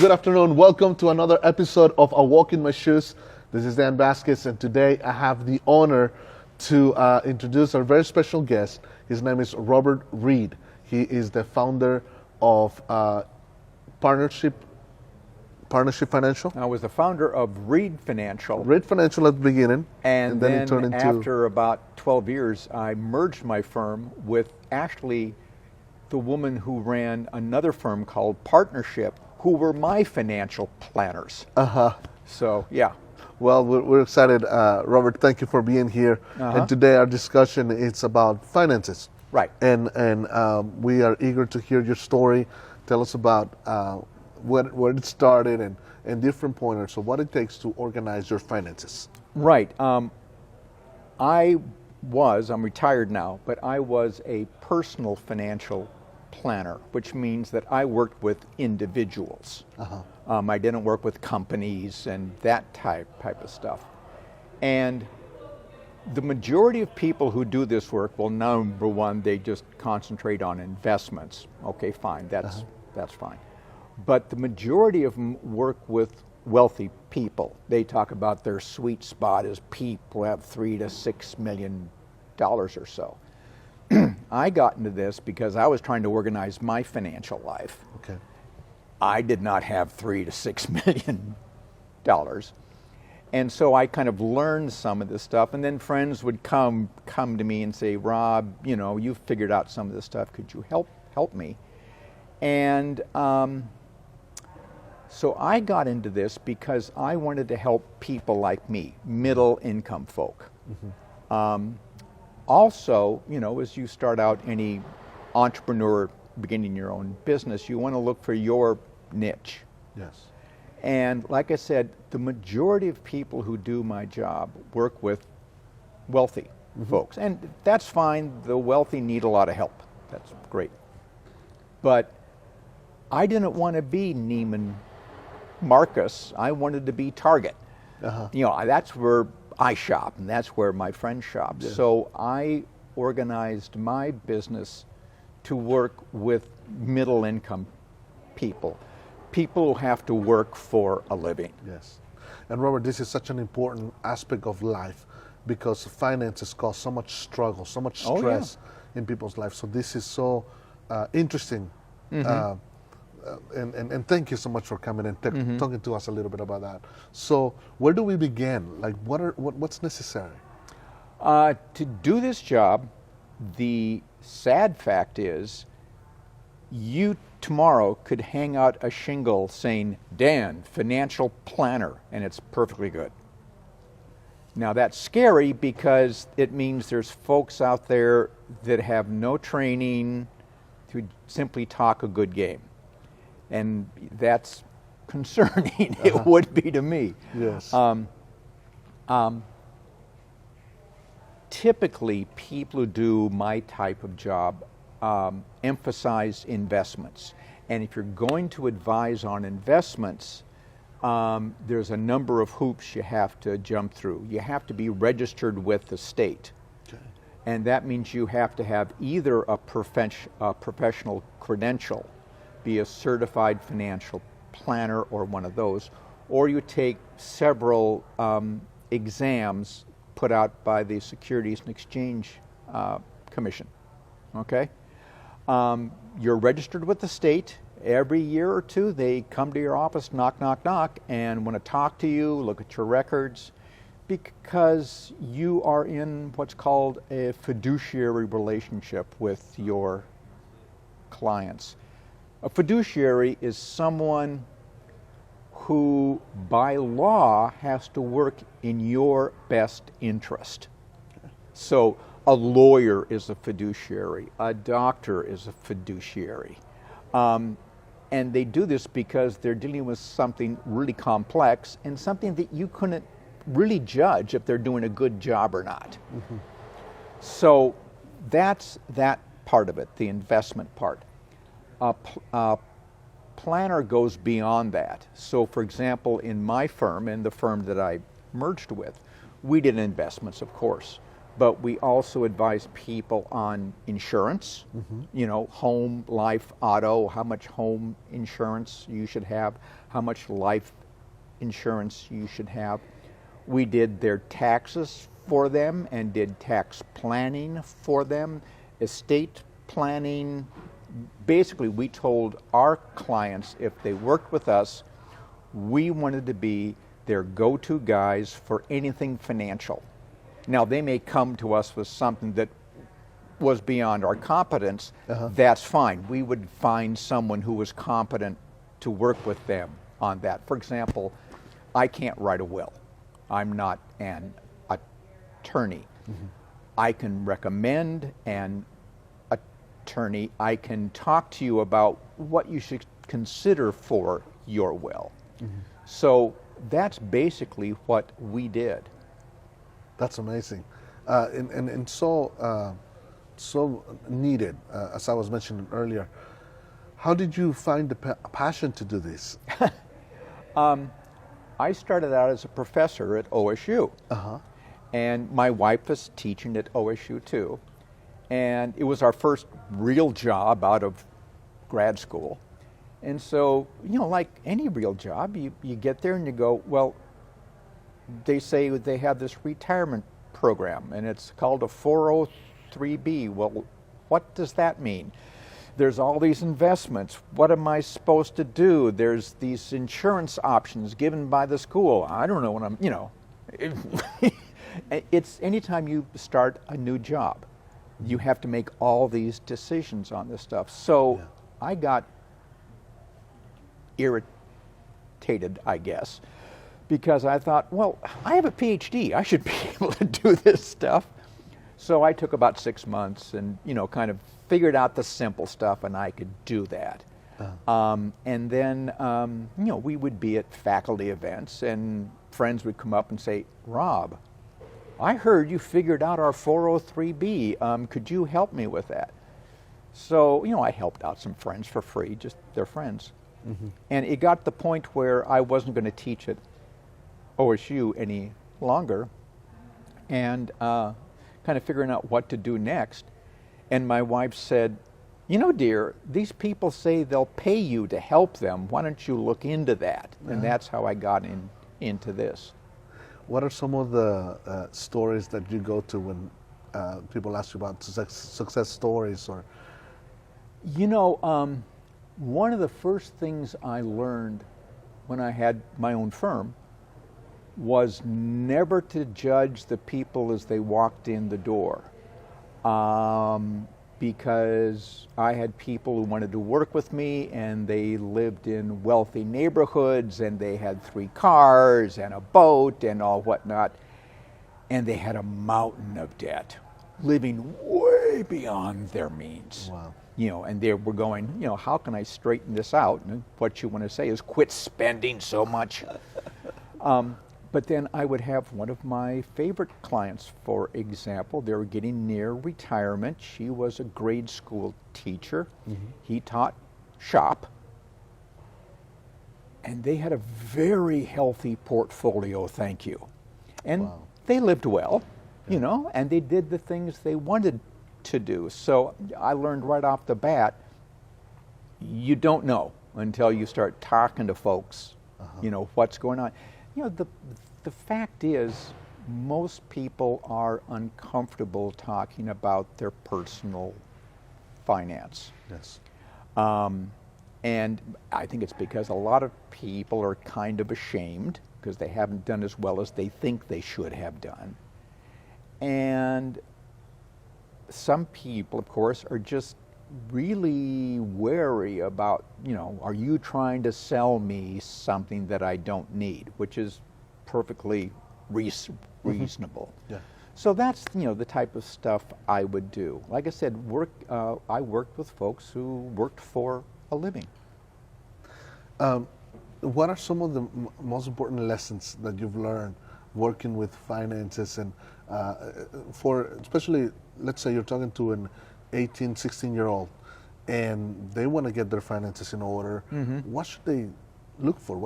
good afternoon. Welcome to another episode of A Walk in My Shoes. This is Dan Vazquez, and today I have the honor to introduce our very special guest. His name is Robert Reed. He is the founder of Partnership Financial. I was the founder of Reed Financial. Reed Financial at the beginning. And then it turned into... after about 12 years, I merged my firm with actually the woman who ran another firm called Partnership, who were my financial planners. So, yeah. Well, we're excited. Robert, thank you for being here. And today our discussion is about finances. Right. And we are eager to hear your story. Tell us about where it started and different pointers of what it takes to organize your finances. Right. I'm retired now, but I was a personal financial planner, which means that I worked with individuals. I didn't work with companies and that type of stuff. And the majority of people who do this work, well, number one, they just concentrate on investments. Okay, fine, that's fine. But the majority of them work with wealthy people. They talk about their sweet spot as people who have $3 to $6 million or so. I got into this because I was trying to organize my financial life. Okay. I did not have $3 to $6 million. And so I kind of learned some of this stuff, and then friends would come to me and say, Rob, you know, you've figured out some of this stuff. Could you help me? And so I got into this because I wanted to help people like me, middle income folk. Also, you know, as you start out any entrepreneur beginning your own business, you want to look for your niche. Yes. And like I said, the majority of people who do my job work with wealthy folks. And that's fine. The wealthy need a lot of help. That's great. But I didn't want to be Neiman Marcus. I wanted to be Target. You know, that's where I shop, and that's where my friends shop. Yeah. So I organized my business to work with middle income people who have to work for a living. Yes. And Robert, this is such an important aspect of life because finances cause so much struggle, so much stress in people's lives. So this is so interesting. And thank you so much for coming and talking to us a little bit about that. So where do we begin? Like, what's necessary? To do this job, the sad fact is you tomorrow could hang out a shingle saying, Dan, financial planner, and it's perfectly good. Now that's scary because it means there's folks out there that have no training to simply talk a good game. And that's concerning. It would be to me. Yes. Typically, people who do my type of job emphasize investments. And if you're going to advise on investments, there's a number of hoops you have to jump through. You have to be registered with the state. Okay. And that means you have to have either a professional credential, be a certified financial planner or one of those, or you take several exams put out by the Securities and Exchange Commission. Okay? You're registered with the state. Every year or two, they come to your office, knock, knock, knock, and want to talk to you, look at your records, because you are in what's called a fiduciary relationship with your clients. A fiduciary is someone who, by law, has to work in your best interest. So a lawyer is a fiduciary, a doctor is a fiduciary. And they do this because they're dealing with something really complex and something that you couldn't really judge if they're doing a good job or not. So that's that part of it, the investment part. Planner goes beyond that. So for example, in my firm and the firm that I merged with, we did investments, of course, but we also advise people on insurance, you know, home, life, auto, how much home insurance you should have, how much life insurance you should have. We did their taxes for them and did tax planning for them, estate planning. Basically, we told our clients if they worked with us, we wanted to be their go-to guys for anything financial. Now, they may come to us with something that was beyond our competence. That's fine. We would find someone who was competent to work with them on that. For example, I can't write a will. I'm not an attorney. I can recommend an attorney. I can talk to you about what you should consider for your will. So that's basically what we did. That's amazing, and so needed, as I was mentioning earlier. How did you find the passion to do this? I started out as a professor at OSU, and my wife was teaching at OSU too, and it was our first real job out of grad school. And so, like any real job, you get there and you go, well, they say they have this retirement program, and it's called a 403B. Well, what does that mean? There's all these investments. What am I supposed to do? There's these insurance options given by the school. I don't know what it's anytime you start a new job, you have to make all these decisions on this stuff. So I got irritated, I guess, because I thought, well, I have a PhD. I should be able to do this stuff. So I took about 6 months and, kind of figured out the simple stuff, and I could do that. And then, we would be at faculty events, and friends would come up and say, Rob, I heard you figured out our 403B. Could you help me with that? So, I helped out some friends for free, just their friends. And it got to the point where I wasn't going to teach at OSU any longer, and kind of figuring out what to do next. And my wife said, dear, these people say they'll pay you to help them. Why don't you look into that? And that's how I got into this. What are some of the stories that you go to when people ask you about success stories? Or one of the first things I learned when I had my own firm was never to judge the people as they walked in the door. Because I had people who wanted to work with me, and they lived in wealthy neighborhoods, and they had 3 cars and a boat and all whatnot, and they had a mountain of debt, living way beyond their means. Wow. And they were going, how can I straighten this out? And what you want to say is quit spending so much. But then I would have one of my favorite clients, for example. They were getting near retirement. She was a grade school teacher. He taught shop. And they had a very healthy portfolio, thank you. And they lived well, and they did the things they wanted to do. So I learned right off the bat, you don't know until you start talking to folks, what's going on. The fact is, most people are uncomfortable talking about their personal finance. Yes. And I think it's because a lot of people are kind of ashamed because they haven't done as well as they think they should have done. And some people, of course, are just really wary about, are you trying to sell me something that I don't need, which is perfectly reasonable. So that's, the type of stuff I would do. Like I said, I worked with folks who worked for a living. What are some of the most important lessons that you've learned working with finances, and especially, let's say you're talking to an 18, 16-year-old, and they want to get their finances in order. What should they look for?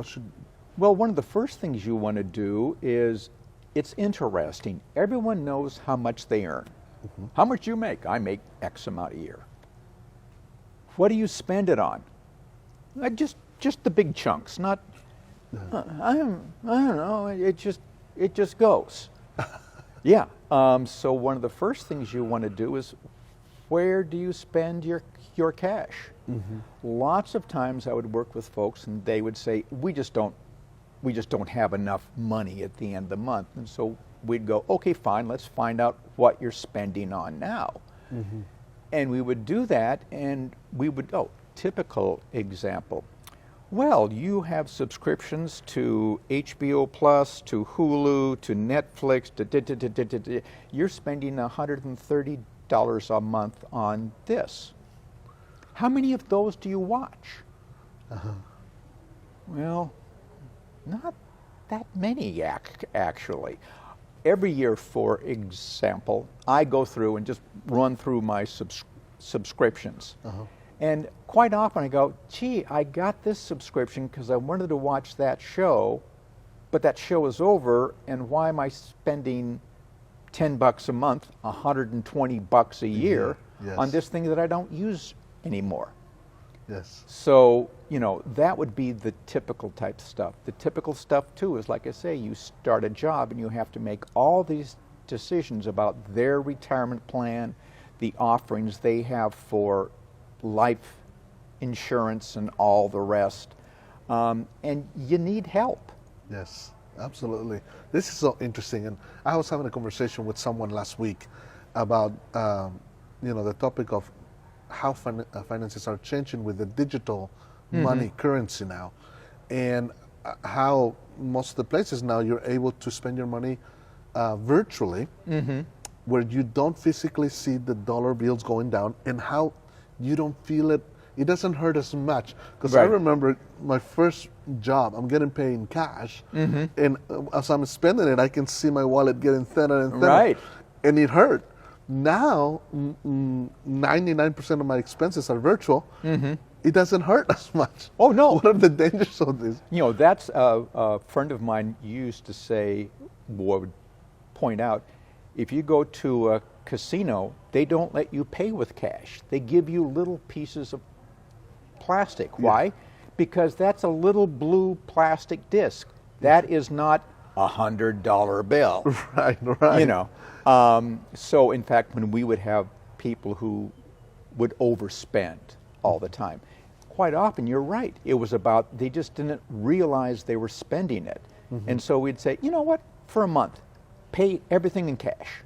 Well, one of the first things you want to do is, it's interesting. Everyone knows how much they earn. How much you make? I make X amount a year. What do you spend it on? Just the big chunks, not I don't know. It just goes. Yeah. So one of the first things you want to do is, where do you spend your cash? Mm-hmm. Lots of times I would work with folks and they would say, we just don't have enough money at the end of the month. And so we'd go, okay, fine, let's find out what you're spending on now. Mm-hmm. And we would do that, and we would, typical example. Well, you have subscriptions to HBO Plus, to Hulu, to Netflix, you're spending $130 a month on this. How many of those do you watch? Uh-huh. Well, not that many, actually. Every year, for example, I go through and just run through my subscriptions. Uh-huh. And quite often I go, gee, I got this subscription because I wanted to watch that show, but that show is over, and why am I spending $10 a month, $120 a year yes. on this thing that I don't use anymore? Yes. So, that would be the typical type stuff. The typical stuff, too, is, like I say, you start a job and you have to make all these decisions about their retirement plan, the offerings they have for life insurance and all the rest. And you need help. Yes, absolutely. This is so interesting. And I was having a conversation with someone last week about, the topic of how finances are changing with the digital money currency now, and how most of the places now you're able to spend your money virtually, where you don't physically see the dollar bills going down, and how you don't feel it. It doesn't hurt as much, because right. I remember my first job, I'm getting paid in cash, and as I'm spending it, I can see my wallet getting thinner and thinner, right. and it hurt. Now, 99% of my expenses are virtual. It doesn't hurt as much. Oh, no. What are the dangers of this? That's a friend of mine used to say, would point out, if you go to a casino, they don't let you pay with cash. They give you little pieces of plastic. Yeah. Why? Because that's a little blue plastic disc. That is not a $100 bill. Right. So in fact, when we would have people who would overspend all the time, quite often, you're right, it was about they just didn't realize they were spending it. And so we'd say, you know what, for a month, pay everything in cash.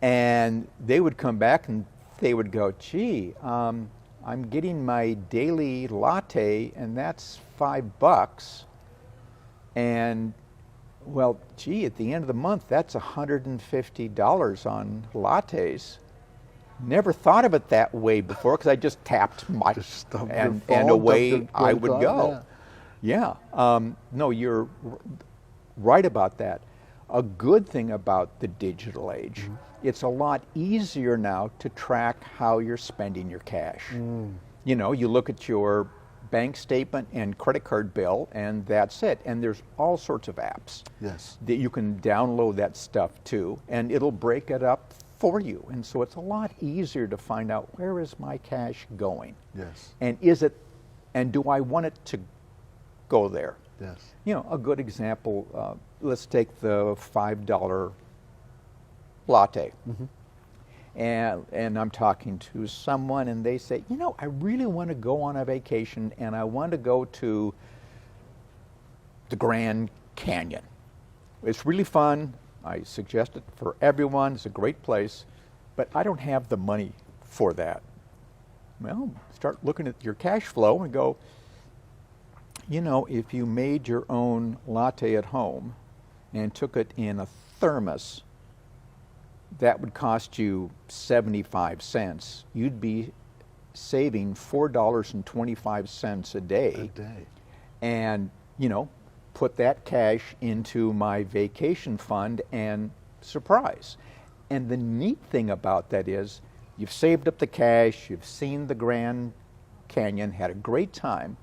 And they would come back and they would go, gee, I'm getting my daily latte, and that's $5. And well, gee, at the end of the month, that's $150 on lattes. Never thought of it that way before, because I just tapped my and away I would go. Yeah. No, you're right about that. A good thing about the digital age, it's a lot easier now to track how you're spending your cash. You look at your bank statement and credit card bill, and that's it. And there's all sorts of apps that you can download that stuff too, and it'll break it up for you. And so it's a lot easier to find out, where is my cash going? Yes. And do I want it to go there? Yes. A good example, let's take the $5 latte. And I'm talking to someone, and they say, I really want to go on a vacation, and I want to go to the Grand Canyon. It's really fun. I suggest it for everyone. It's a great place, but I don't have the money for that. Well, start looking at your cash flow and go, if you made your own latte at home and took it in a thermos, that would cost you 75 cents. You'd be saving $4.25 a day. And, put that cash into my vacation fund, and surprise. And the neat thing about that is, you've saved up the cash, you've seen the Grand Canyon, had a great time,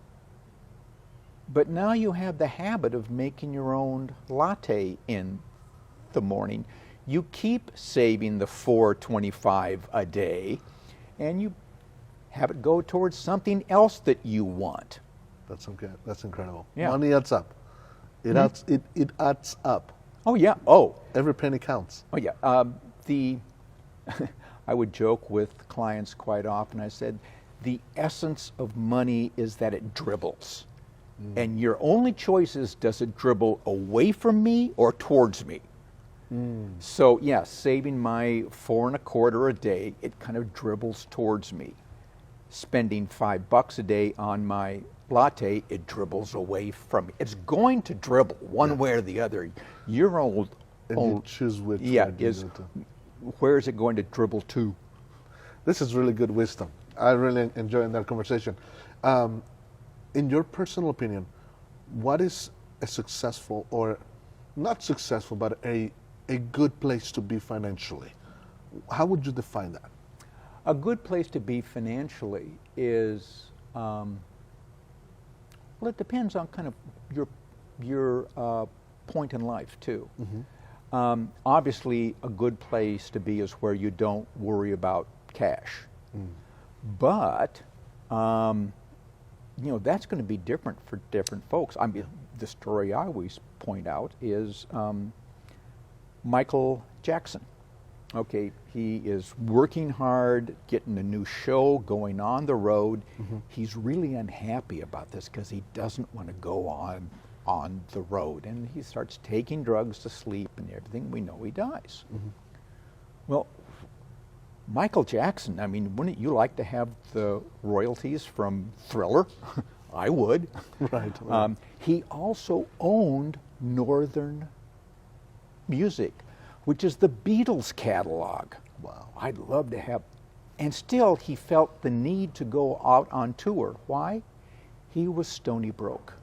but now you have the habit of making your own latte in the morning. You keep saving the $4.25 a day, and you have it go towards something else that you want. That's okay. That's incredible. Yeah. Money adds up. It adds up. Oh yeah. Oh. Every penny counts. Oh yeah. The I would joke with clients quite often. I said, the essence of money is that it dribbles, and your only choice is, does it dribble away from me or towards me? So yeah, saving my $4.25 a day, it kind of dribbles towards me. Spending $5 a day on my latte, it dribbles away from me. It's going to dribble one way or the other. Your old, And you choose which yeah, way you is go to. where is it going to dribble to? This is really good wisdom. I really enjoyed that conversation. In your personal opinion, what is a successful, or not successful, but a good place to be financially? How would you define that? A good place to be financially is, well, it depends on kind of your point in life too. Obviously, a good place to be is where you don't worry about cash. But that's going to be different for different folks. I mean, the story I always point out is Michael Jackson. Okay, he is working hard, getting a new show, going on the road. He's really unhappy about this because he doesn't want to go on the road, and he starts taking drugs to sleep and everything. We know he dies. Well, Michael Jackson, I mean, wouldn't you like to have the royalties from Thriller? I would. Right. He also owned Northern Music, which is the Beatles catalog. Wow. I'd love to have, and still he felt the need to go out on tour. Why? He was stony broke.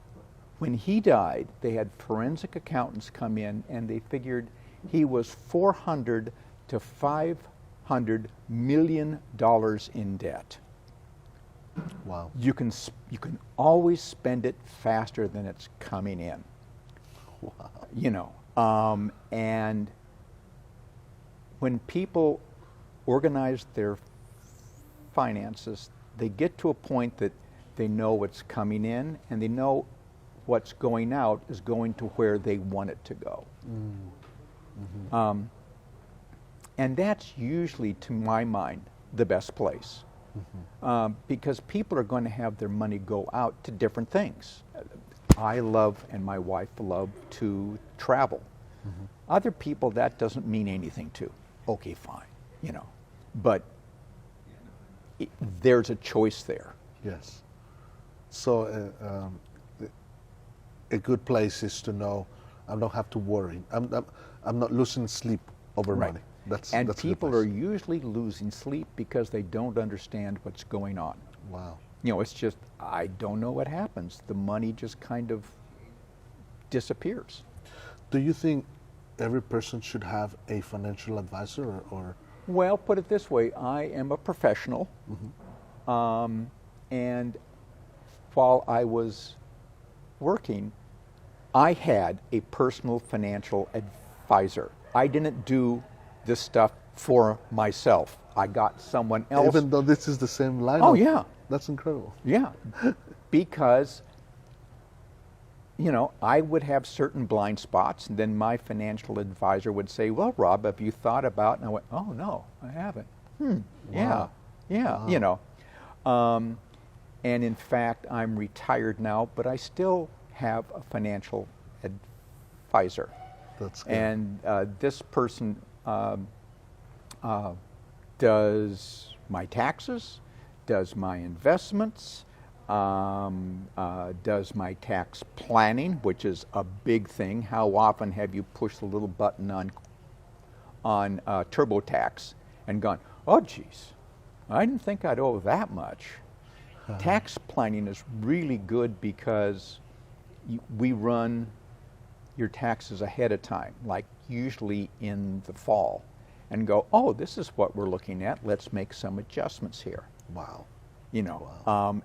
When he died, they had forensic accountants come in, and they figured he was $400 to $500 million in debt. Wow. You can always spend it faster than it's coming in. Wow. And when people organize their finances, they get to a point that they know what's coming in, and they know what's going out is going to where they want it to go. And that's usually, to my mind, the best place. Because people are going to have their money go out to different things. I love, and my wife love, to travel. Other people, that doesn't mean anything to. Okay, fine, But there's a choice there. Yes. So a good place is to know I don't have to worry. I'm not losing sleep over money. That's people are usually losing sleep because they don't understand what's going on. Wow. It's just, I don't know what happens. The money just kind of disappears. Do you think every person should have a financial advisor, or? Well, put it this way, I am a professional, and while I was working, I had a personal financial advisor. I didn't do this stuff for myself. I got someone else. Even though this is the same line? Oh, yeah. That's incredible. Yeah, because I would have certain blind spots, and then my financial advisor would say, well, Rob, have you thought about, and I went, oh, no, I haven't. Wow. Yeah, and in fact, I'm retired now, but I still have a financial advisor. That's good. And this person does my taxes, does my investments, does my tax planning, which is a big thing. How often have you pushed the little button on TurboTax and gone, oh geez, I didn't think I'd owe that much. Tax planning is really good because we run your taxes ahead of time, like usually in the fall, and go, oh, this is what we're looking at. Let's make some adjustments here. Wow.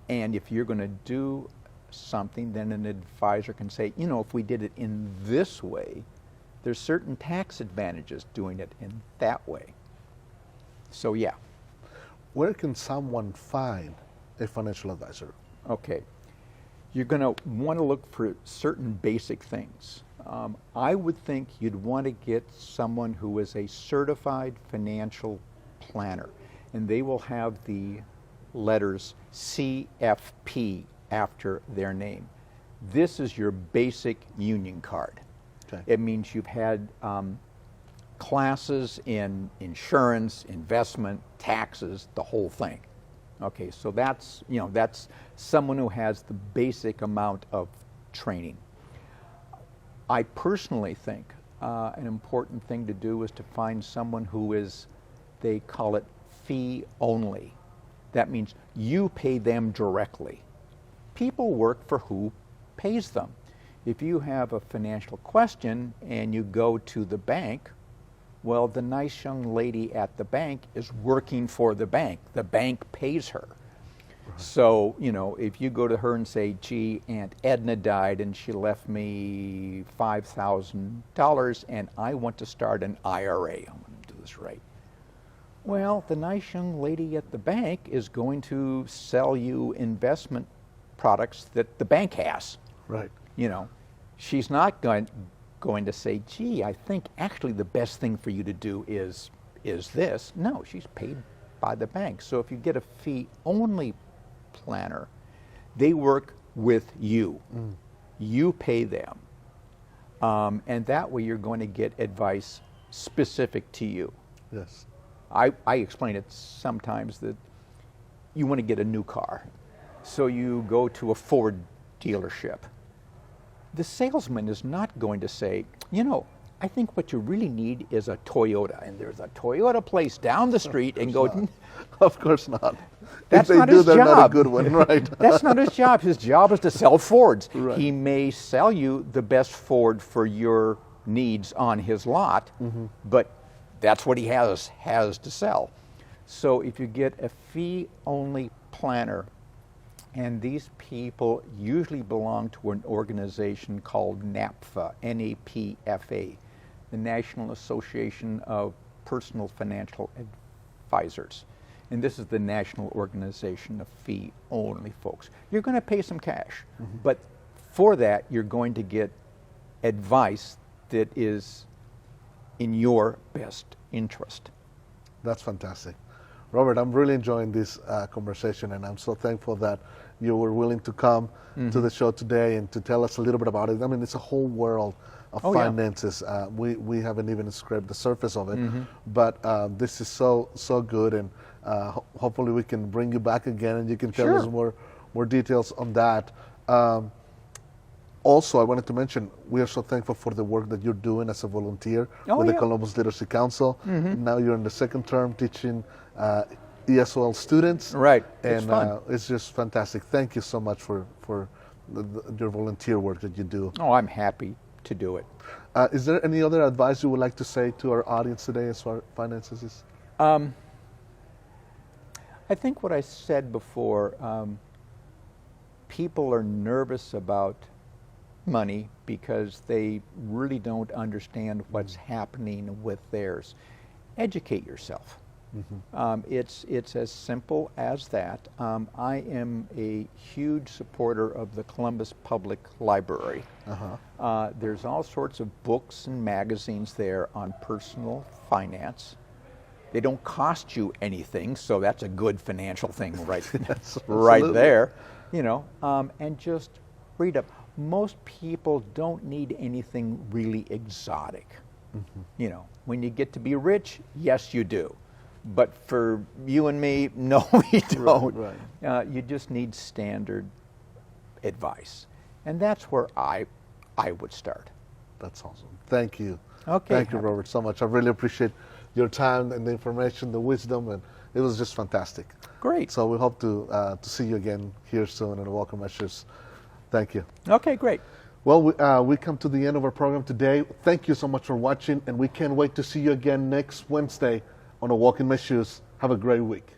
And if you're going to do something, then an advisor can say, if we did it in this way, there's certain tax advantages doing it in that way. So yeah. Where can someone find a financial advisor? Okay. you're going to want to look for certain basic things. I would think you'd want to get someone who is a certified financial planner, and they will have the letters CFP after their name. This is your basic union card. Okay. It means you've had classes in insurance, investment, taxes, the whole thing. Okay, so that's someone who has the basic amount of training. I personally think an important thing to do is to find someone who is, they call it fee only. That means you pay them directly. People work for who pays them. If you have a financial question and you go to the bank, well, the nice young lady at the bank is working for the bank. The bank pays her. Right. So, if you go to her and say, gee, Aunt Edna died and she left me $5,000 and I want to start an IRA, I'm going to do this right. Well, the nice young lady at the bank is going to sell you investment products that the bank has. Right. She's not going to say, gee, I think actually the best thing for you to do is this. No, she's paid by the bank. So if you get a fee-only planner, they work with you. Mm. You pay them. And that way you're going to get advice specific to you. Yes. I explain it sometimes that you want to get a new car. So you go to a Ford dealership. The salesman is not going to say, I think what you really need is a Toyota, and there's a Toyota place down the street, and go. Not. Of course not. That's if they not do, his they're job. not a good one, right? That's not his job. His job is to sell Fords. Right. He may sell you the best Ford for your needs on his lot, but that's what he has to sell. So if you get a fee-only planner, and these people usually belong to an organization called NAPFA, N-A-P-F-A, the National Association of Personal Financial Advisors. And this is the national organization of fee-only folks. You're going to pay some cash, but for that, you're going to get advice that is in your best interest. That's fantastic. Robert, I'm really enjoying this conversation, and I'm so thankful that you were willing to come to the show today and to tell us a little bit about it. I mean, it's a whole world of finances. Yeah. We haven't even scraped the surface of it, but this is so good, and hopefully we can bring you back again and you can tell us more details on that. Also, I wanted to mention, we are so thankful for the work that you're doing as a volunteer with the Columbus Literacy Council. Now you're in the second term teaching ESOL students. Right. And it's just fantastic. Thank you so much for your volunteer work that you do. Oh, I'm happy to do it. Is there any other advice you would like to say to our audience today as far as finances is? I think what I said before, people are nervous about money because they really don't understand what's happening with theirs. Educate yourself. It's as simple as that. I am a huge supporter of the Columbus Public Library. There's all sorts of books and magazines there on personal finance. They don't cost you anything, so that's a good financial thing right there. And just read up. Most people don't need anything really exotic. When you get to be rich, yes, you do. But for you and me, no, we don't. Right. You just need standard advice. And that's where I would start. That's awesome. Thank you. Okay. Thank you, Robert, so much. I really appreciate your time and the information, the wisdom, and it was just fantastic. Great. So we hope to see you again here soon and welcome my shoes. Thank you. Okay, great. Well, we come to the end of our program today. Thank you so much for watching, and we can't wait to see you again next Wednesday on A Walk in My Shoes. Have a great week.